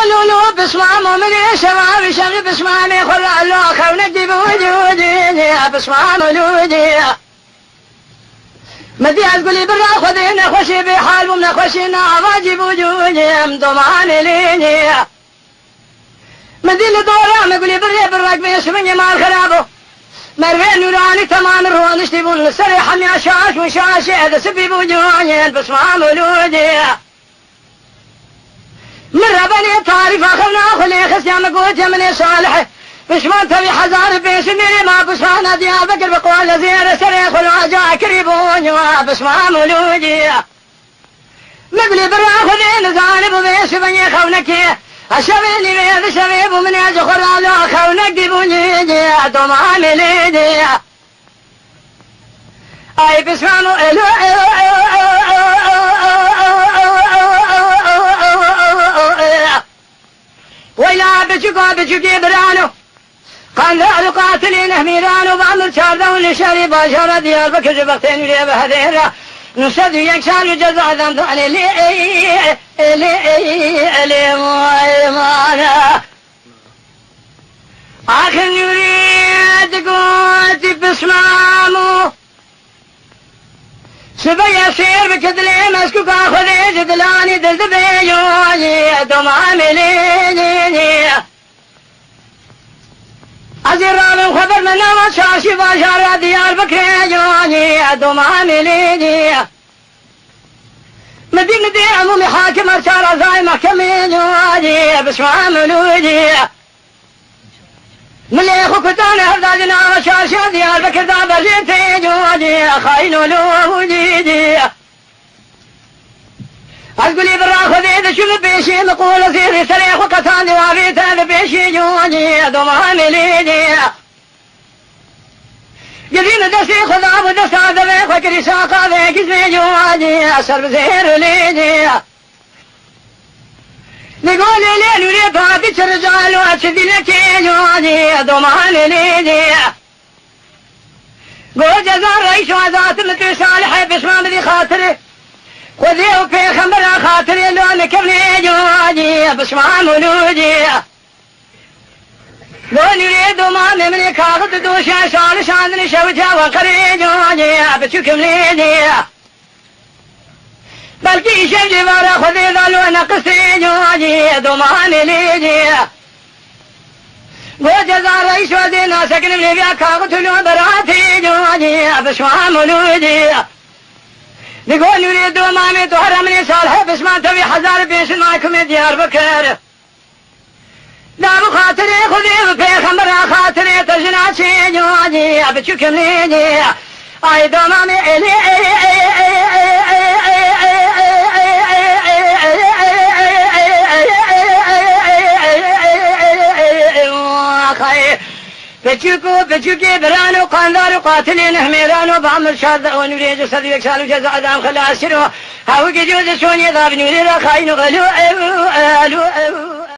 لولو بسمام ومن شباب شغل بسمامي خل الله خونك بوجودي بسمام ولودي مدي أقولي برا خذينا خوشي بحال ومن خوشينا واجب وجودي ضمان ليني مدي لدورا مقولي برا بيش مني مال خرابه مروين نوراني تمام الروان اشتبون السريحة يا شاش وشاشي هذا سبي وجودي بسمام ولودي مرة بني تعرف أخذنا خلي خسيام قوت من صالح بشمان تبي حزار بيش ميري ما بشمان ديال بكر بقوال زير سريخ والعجاء كريبون بسمام ولودي مقلي برا خذين زانب وبيش بني خونكي الشبيني بيض الشبيب ومن يجخر على خونك ديبوني دومان ليدي اي بسمام ويلا بجوكي برانو قال القاتلين ميرانو بعمل شاردون لشري باشرة ديال بكر بختين ولي بهديرة نسد يكسر جزاء ذنب لي مانا آخر يريد قوت بسمامو سبا يسير بكدلي مسكوك آخذي جدلاني دلدبي جواني دمامي ليني أزير رابم خبر من نمت شاشي باشارة ديال بكري جواني دمامي ليني مدينة دي عمومي حاكم أرشارة زي محكمي جواني بسمام ولودي ملي أخو كتاني هرداجنا وشاشة ديال بكر دا بجيتي جواني خاين ولودي أقولي برا خذي ذا شو بيشي مقول سيري سريخ وكتاني وابيت هذا بيشي جواني دمامي ليدي قديم دسي خذاب ودس هذا بيخ وكري ساقا بيك اسمي جواني أسر بزير ليدي نقول لين ولي بابي رجال واشدي لك جواني دمامي ليدي قول جزار رئيس وذات مثل صالح بسمام ذي خاطري خذيه في خمر خاطري لون كبني جواني بسمام ولودي لون يريد مامي من كاغد دوشا شان شاندني شوجا وقري جواني بشكم ليدي بلكي شجي ورا خذي ذا قصري جواني دمامي ليدي قول جزار رئيس ودينا سكن من بيا كاغد لون براتي جواني بسمام ولودي نقول نريد مامي تحرمني صالح بس ما تبي حزار بيش معكم ديار بكر دام خاطري خذي في خمر خاطري تجناتي جواني بتشوكم ليني اي دمامي بتشوكي برانو قاندارو قاتلين هميرانو بعمل شاد ونريد صديق شالو جزاء دام خلاص شنو هاو جوز شوني ذاب نوري خاين غلو